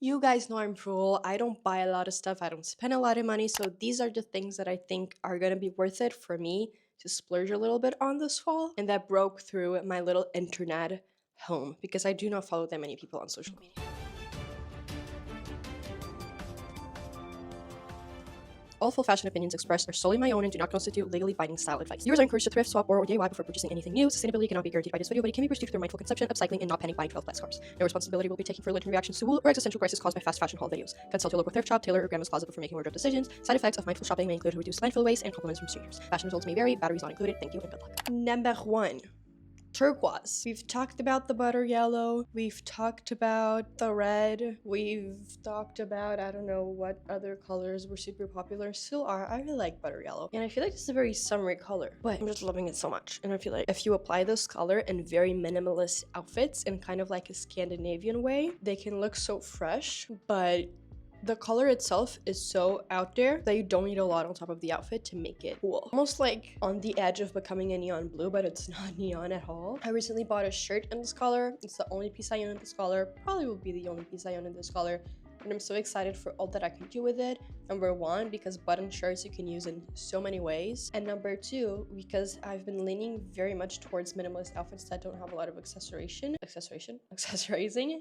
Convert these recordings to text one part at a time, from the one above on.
You guys know I'm frugal. I don't buy a lot of stuff. I don't spend a lot of money. So these are the things that I think are going to be worth it for me to splurge a little bit on this fall. And that broke through my little internet home because I do not follow that many people on social media. All full fashion opinions expressed are solely my own and do not constitute legally binding style advice. Viewers are encouraged to thrift, swap, or DIY before purchasing anything new. Sustainability cannot be guaranteed by this video, but it can be pursued through mindful consumption, upcycling, and not panic buying 12 plus cars. No responsibility will be taken for allergic reactions to wool or existential crisis caused by fast fashion haul videos. Consult your local thrift shop, tailor, or grandma's closet before making wardrobe decisions. Side effects of mindful shopping may include reduced landfill waste and compliments from strangers. Fashion results may vary, batteries not included. Thank you and good luck. Number 1. Turquoise. We've talked about the butter yellow, we've talked about the red, we've talked about I don't know what other colors were super popular, still are. I really like butter yellow and I feel like it's a very summery color, but I'm just loving it so much. And I feel like if you apply this color in very minimalist outfits in kind of like a Scandinavian way, they can look so fresh, but the color itself is so out there that you don't need a lot on top of the outfit to make it cool. Almost like on the edge of becoming a neon blue, but it's not neon at all. I recently bought a shirt in this color. It's the only piece I own in this color. Probably will be the only piece I own in this color. And I'm so excited for all that I can do with it. Number 1, because button shirts you can use in so many ways. And number 2, because I've been leaning very much towards minimalist outfits that don't have a lot of accessorizing.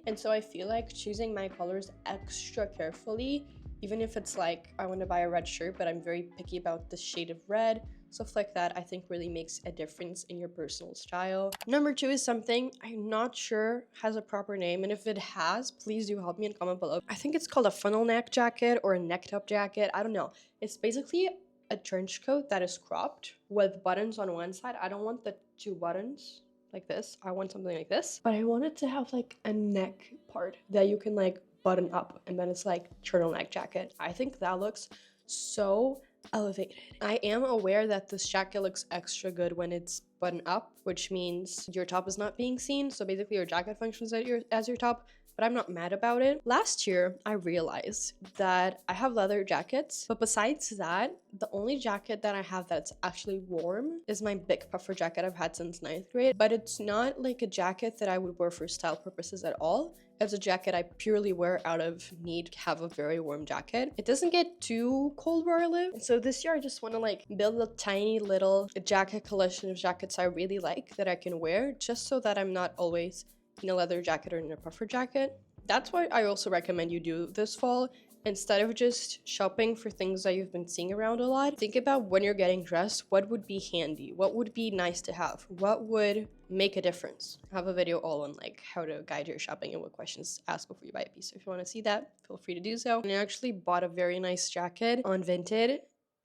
And so I feel like choosing my colors extra carefully, even if it's like I want to buy a red shirt, but I'm very picky about the shade of red. Stuff like that I think really makes a difference in your personal style. Number 2 is something I'm not sure has a proper name, and if it has, please do help me and comment below. I think it's called a funnel neck jacket or a neck top jacket. I don't know. It's basically a trench coat that is cropped with buttons on one side. I don't want the 2 buttons like this. I want something like this, but I want it to have like a neck part that you can like button up, and then it's like turtleneck jacket. I think that looks so elevated. I am aware that this jacket looks extra good when it's buttoned up, which means your top is not being seen. So basically your jacket functions as your top, but I'm not mad about it. Last year, I realized that I have leather jackets, but besides that, the only jacket that I have that's actually warm is my big puffer jacket I've had since 9th grade, but it's not like a jacket that I would wear for style purposes at all. It's a jacket I purely wear out of need to have a very warm jacket. It doesn't get too cold where I live. So this year I just want to like build a tiny little jacket collection of jackets I really like that I can wear, just so that I'm not always in a leather jacket or in a puffer jacket. That's why I also recommend you do this fall. Instead of just shopping for things that you've been seeing around a lot, think about when you're getting dressed, what would be handy? What would be nice to have? What would make a difference? I have a video all on like how to guide your shopping and what questions to ask before you buy a piece. So if you want to see that, feel free to do so. And I actually bought a very nice jacket on Vinted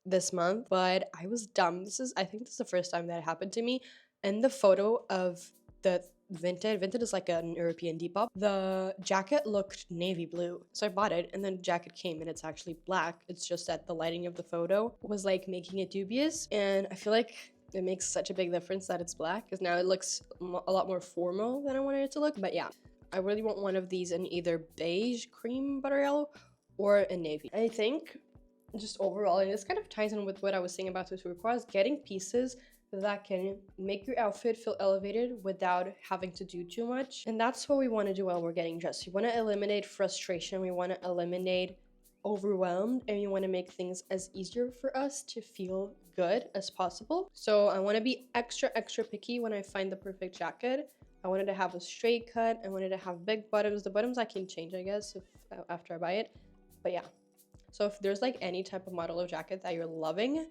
this month, but I was dumb. I think this is the first time that it happened to me. And the photo of the Vinted is like an European Depop. The jacket looked navy blue, so I bought it, and then the jacket came and it's actually black. It's just that the lighting of the photo was like making it dubious, and I feel like it makes such a big difference that it's black, because now it looks a lot more formal than I wanted it to look. But yeah, I really want one of these in either beige, cream, butter yellow, or a navy. I think just overall, and this kind of ties in with what I was saying about the turquoise, getting pieces that can make your outfit feel elevated without having to do too much. And that's what we want to do while we're getting dressed. We want to eliminate frustration, we want to eliminate overwhelmed, and we want to make things as easier for us to feel good as possible. So I want to be extra picky when I find the perfect jacket. I wanted to have a straight cut, I wanted to have big bottoms. The bottoms I can change, I guess, after I buy it, but yeah. So if there's like any type of model of jacket that you're loving,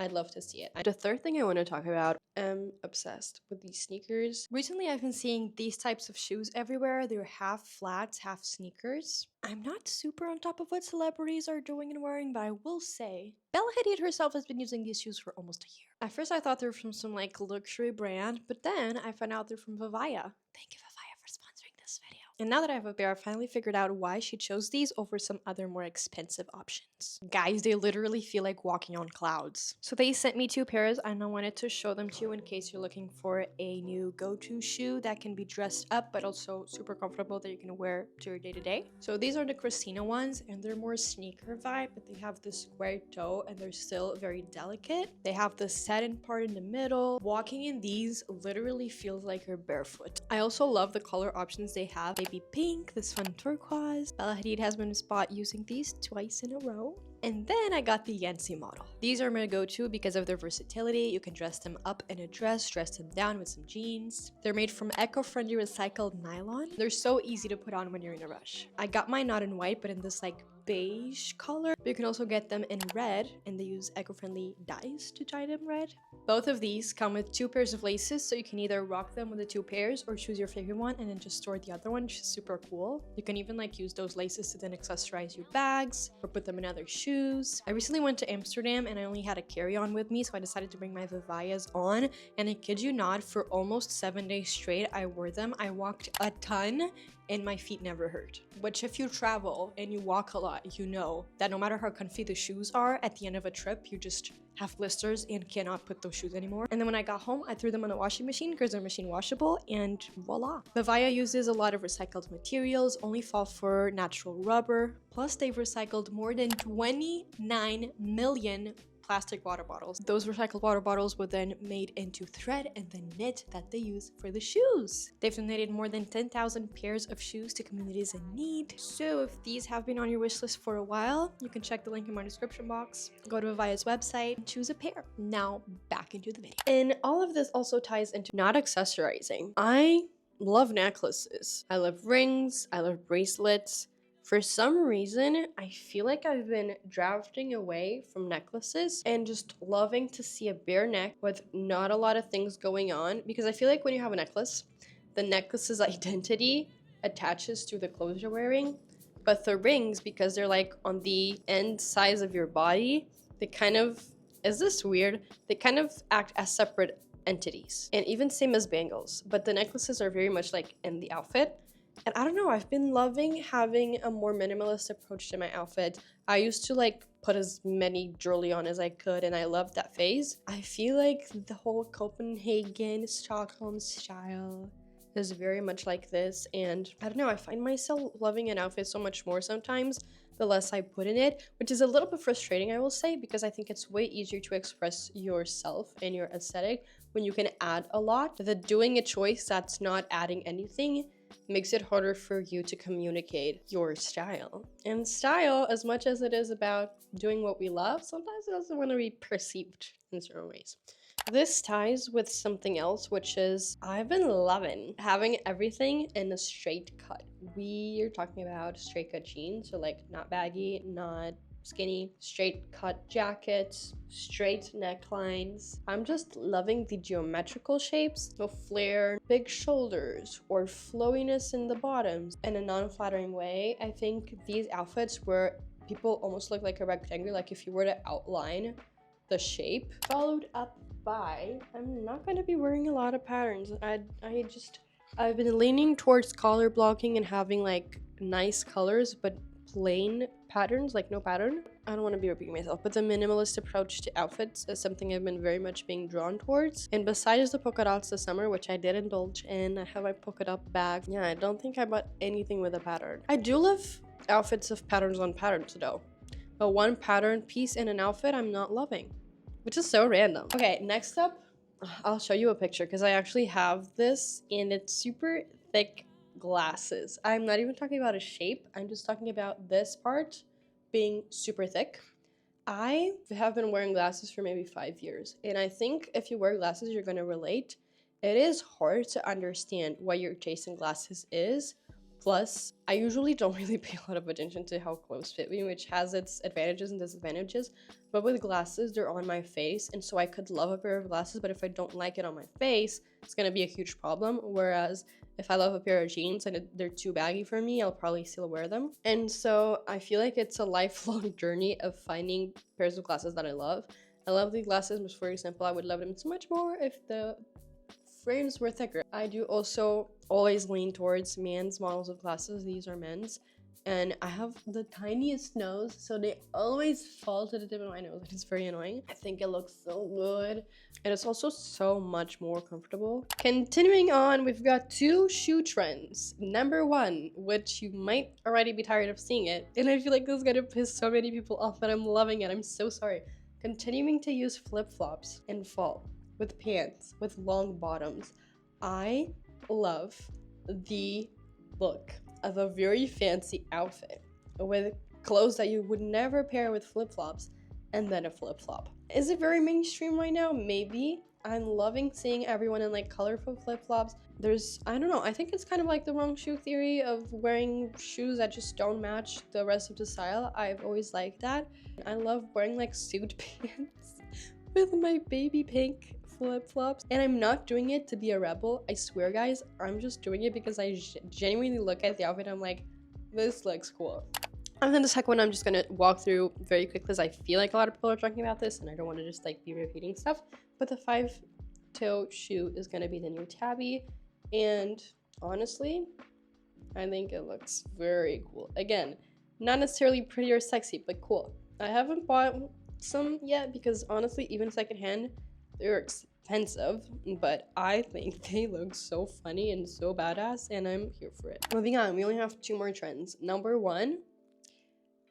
I'd love to see it. The third thing I want to talk about, I'm obsessed with these sneakers. Recently, I've been seeing these types of shoes everywhere. They're half flats, half sneakers. I'm not super on top of what celebrities are doing and wearing, but I will say Bella Hadid herself has been using these shoes for almost a year. At first, I thought they were from some like luxury brand, but then I found out they're from VIVAIA. Thank you, VIVAIA, for sponsoring this video. And now that I have a pair, I finally figured out why she chose these over some other more expensive options. Guys, they literally feel like walking on clouds. So they sent me 2 pairs and I wanted to show them to you in case you're looking for a new go-to shoe that can be dressed up but also super comfortable that you can wear to your day-to-day. So these are the Christina ones, and they're more sneaker vibe, but they have this square toe and they're still very delicate. They have the satin part in the middle. Walking in these literally feels like you're barefoot. I also love the color options they have. They baby pink, this fun turquoise. Bella Hadid has been spot using these twice in a row. And then I got the Yancy model. These are my go-to because of their versatility. You can dress them up in a dress, dress them down with some jeans. They're made from eco-friendly recycled nylon. They're so easy to put on when you're in a rush. I got mine not in white, but in this like beige color. But you can also get them in red, and they use eco-friendly dyes to dye them red. Both of these come with 2 pairs of laces, so you can either rock them with the 2 pairs or choose your favorite one and then just store the other one, which is super cool. You can even like use those laces to then accessorize your bags or put them in other shoes. I recently went to Amsterdam and I only had a carry-on with me, so I decided to bring my VIVAIAs on, and I kid you not, for almost 7 days straight I wore them. I walked a ton and my feet never hurt. Which, if you travel and you walk a lot, you know that no matter how comfy the shoes are, at the end of a trip you just have blisters and cannot put those shoes anymore. And then when I got home, I threw them in a washing machine because they're machine washable, and voila. VIVAIA uses a lot of recycled materials, only fall for natural rubber, plus they've recycled more than 29 million plastic water bottles. Those recycled water bottles were then made into thread and then knit that they use for the shoes. They've donated more than 10,000 pairs of shoes to communities in need. So if these have been on your wish list for a while, you can check the link in my description box, go to VIVAIA's website, and choose a pair. Now back into the video. And all of this also ties into not accessorizing. I love necklaces. I love rings. I love bracelets. For some reason, I feel like I've been drafting away from necklaces and just loving to see a bare neck with not a lot of things going on, because I feel like when you have a necklace, the necklace's identity attaches to the clothes you're wearing, but the rings, because they're like on the end size of your body, they kind of, is this weird? They kind of act as separate entities, and even same as bangles, but the necklaces are very much like in the outfit. And I don't know, I've been loving having a more minimalist approach to my outfit. I used to like put as many jewelry on as I could, and I loved that phase. I feel like the whole Copenhagen, Stockholm style is very much like this, and I don't know, I find myself loving an outfit so much more sometimes the less I put in it, which is a little bit frustrating, I will say, because I think it's way easier to express yourself and your aesthetic when you can add a lot. The doing a choice that's not adding anything makes it harder for you to communicate your style. And style, as much as it is about doing what we love, sometimes it doesn't want to be perceived in certain ways. This ties with something else, which is I've been loving having everything in a straight cut. We are talking about straight cut jeans, so like not baggy, not skinny, straight cut jackets, straight necklines. I'm just loving the geometrical shapes, no flare, big shoulders, or flowiness in the bottoms in a non-flattering way. I think these outfits where people almost look like a rectangle, like if you were to outline the shape, followed up by, I'm not going to be wearing a lot of patterns. I've been leaning towards color blocking and having like nice colors, but plain patterns, like no pattern. I don't want to be repeating myself, but the minimalist approach to outfits is something I've been very much being drawn towards. And besides the polka dots this summer, which I did indulge in, I have my polka dot bag. Yeah, I don't think I bought anything with a pattern. I do love outfits of patterns on patterns though, but one pattern piece in an outfit I'm not loving, which is so random. Okay, next up, I'll show you a picture because I actually have this and it's super thick glasses. I'm not even talking about a shape, I'm just talking about this part being super thick. I have been wearing glasses for maybe 5 years, and I think if you wear glasses, you're gonna relate. It is hard to understand what your taste in glasses is. Plus, I usually don't really pay a lot of attention to how clothes fit me, which has its advantages and disadvantages. But with glasses, they're on my face, and so I could love a pair of glasses, but if I don't like it on my face, it's gonna be a huge problem. Whereas if I love a pair of jeans and they're too baggy for me, I'll probably still wear them. And so I feel like it's a lifelong journey of finding pairs of glasses that I love. I love these glasses, but for example, I would love them so much more if the frames were thicker. I do also always lean towards men's models of glasses. These are men's, and I have the tiniest nose, so they always fall to the tip of my nose, and it's very annoying. I think it looks so good, and it's also so much more comfortable. Continuing on, we've got 2 shoe trends. Number 1, which you might already be tired of seeing it, and I feel like this is gonna piss so many people off, but I'm loving it. I'm so sorry. Continuing to use flip-flops in fall with pants with long bottoms. I love the look of a very fancy outfit with clothes that you would never pair with flip-flops and then a flip-flop. Is it very mainstream right now? Maybe. I'm loving seeing everyone in like colorful flip-flops. I don't know, I think it's kind of like the wrong shoe theory of wearing shoes that just don't match the rest of the style. I've always liked that. I love wearing like suit pants with my baby pink flip-flops, and I'm not doing it to be a rebel. I swear, guys, I'm just doing it because I genuinely look at the outfit and I'm like, this looks cool. And then the second one I'm just gonna walk through very quickly because I feel like a lot of people are talking about this and I don't want to just like be repeating stuff. But the 5-toe shoe is gonna be the new tabby, and honestly, I think it looks very cool. Again, not necessarily pretty or sexy, but cool. I haven't bought some yet because honestly, even secondhand, they're expensive, but I think they look so funny and so badass, and I'm here for it. Moving on, we only have 2 more trends. Number 1,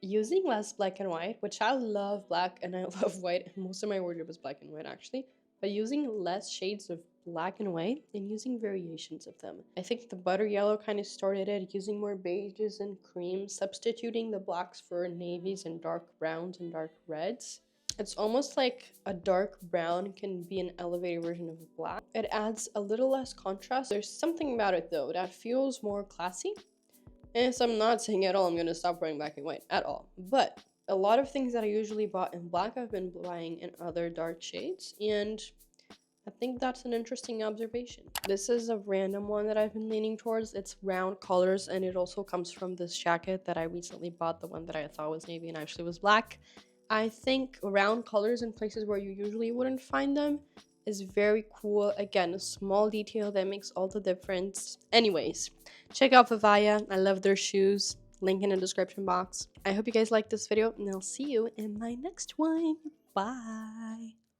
using less black and white, which I love black and I love white. Most of my wardrobe is black and white actually, but using less shades of black and white and using variations of them. I think the butter yellow kind of started it, using more beiges and creams, substituting the blacks for navies and dark browns and dark reds. It's almost like a dark brown can be an elevated version of black. It adds a little less contrast. There's something about it though that feels more classy. And so I'm not saying at all I'm gonna stop wearing black and white at all. But a lot of things that I usually bought in black I've been buying in other dark shades, and I think that's an interesting observation. This is a random one that I've been leaning towards. It's round colors, and it also comes from this jacket that I recently bought, the one that I thought was navy and actually was black. I think round colors in places where you usually wouldn't find them is very cool. Again, a small detail that makes all the difference. Anyways, check out VIVAIA. I love their shoes. Link in the description box. I hope you guys liked this video, and I'll see you in my next one. Bye.